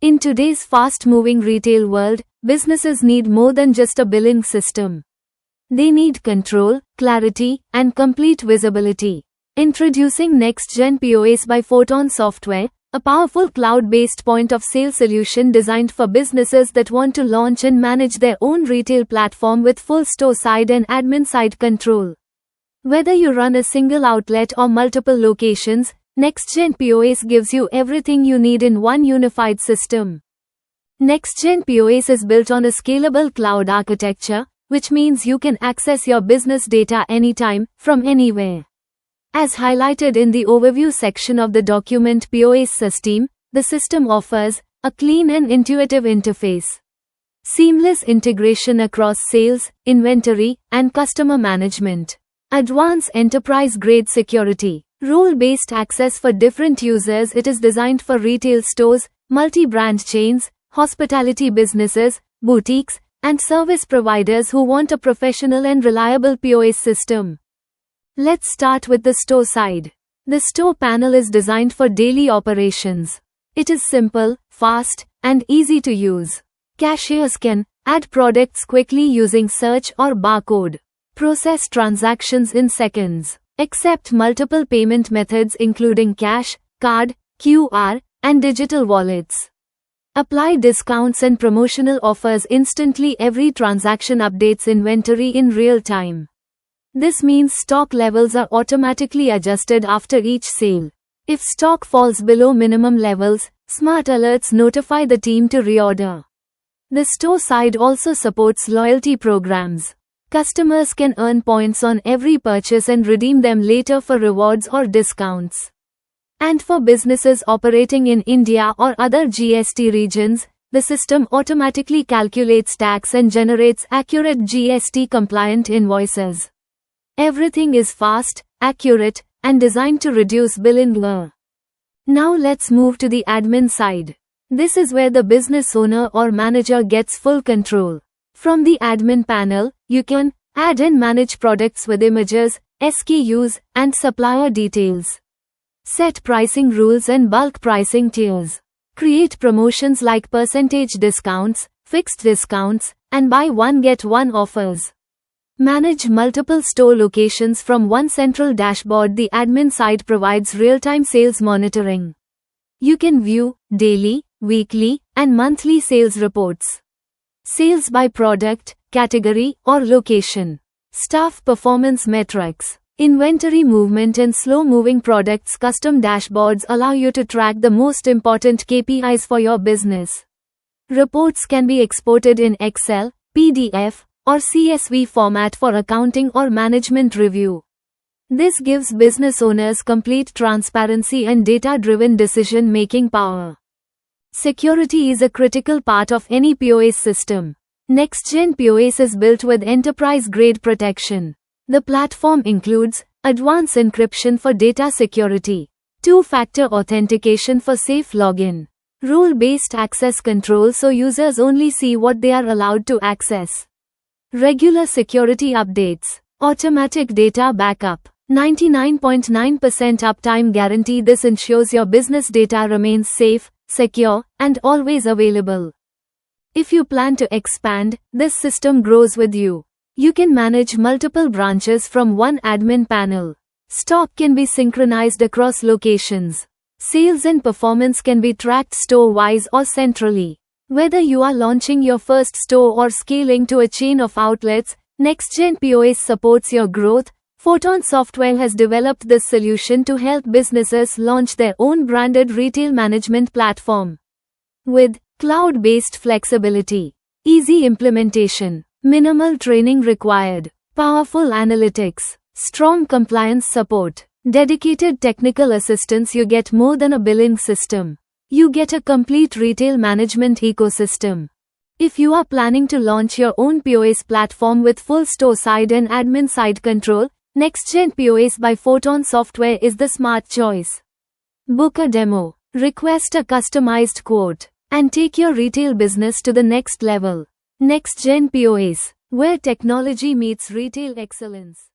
In today's fast-moving retail world, businesses need more than just a billing system. They need control, clarity, and complete visibility. Introducing Next-Gen POS by Photon Software, a powerful cloud-based point-of-sale solution designed for businesses that want to launch and manage their own retail platform with full store-side and admin-side control. Whether you run a single outlet or multiple locations, Next-Gen POS gives you everything you need in one unified system. Next-Gen POS is built on a scalable cloud architecture, which means you can access your business data anytime, from anywhere. As highlighted in the overview section of the document POS System, the system offers a clean and intuitive interface, seamless integration across sales, inventory, and customer management, advanced enterprise-grade security, role-based access for different users. It is designed for retail stores, multi-brand chains, hospitality businesses, boutiques, and service providers who want a professional and reliable POS system. Let's start with the store side. The store panel is designed for daily operations. It is simple, fast, and easy to use. Cashiers can add products quickly using search or barcode, process transactions in seconds, accept multiple payment methods including cash, card, QR, and digital wallets. Apply discounts and promotional offers instantly. Every transaction updates inventory in real time. This means stock levels are automatically adjusted after each sale. If stock falls below minimum levels, smart alerts notify the team to reorder. The store side also supports loyalty programs. Customers can earn points on every purchase and redeem them later for rewards or discounts. And for businesses operating in India or other GST regions, the system automatically calculates tax and generates accurate GST-compliant invoices. Everything is fast, accurate, and designed to reduce billing error. Now let's move to the admin side. This is where the business owner or manager gets full control. From the admin panel, you can add and manage products with images, SKUs, and supplier details. Set pricing rules and bulk pricing tiers. Create promotions like percentage discounts, fixed discounts, and buy one get one offers. Manage multiple store locations from one central dashboard. The admin side provides real-time sales monitoring. You can view daily, weekly, and monthly sales reports. Sales by product, category, or location. Staff performance metrics. Inventory movement and slow-moving products. Custom dashboards allow you to track the most important KPIs for your business. Reports can be exported in Excel, PDF, or CSV format for accounting or management review. This gives business owners complete transparency and data-driven decision-making power. Security is a critical part of any POS system. Next-Gen POS is built with enterprise-grade protection. The platform includes advanced encryption for data security, two-factor authentication for safe login, role-based access control so users only see what they are allowed to access, regular security updates, automatic data backup, 99.9% uptime guarantee. This ensures your business data remains safe, secure, and always available. If you plan to expand, this system grows with you. You can manage multiple branches from one admin panel. Stock can be synchronized across locations. Sales and performance can be tracked store-wise or centrally. Whether you are launching your first store or scaling to a chain of outlets, Next-Gen POS supports your growth. Photon Software has developed this solution to help businesses launch their own branded retail management platform. With cloud-based flexibility, easy implementation, minimal training required, powerful analytics, strong compliance support, dedicated technical assistance, you get more than a billing system. You get a complete retail management ecosystem. If you are planning to launch your own POS platform with full store side and admin side control, Next-Gen POS by Photon Software is the smart choice. Book a demo, request a customized quote, and take your retail business to the next level. Next-Gen POS, where technology meets retail excellence.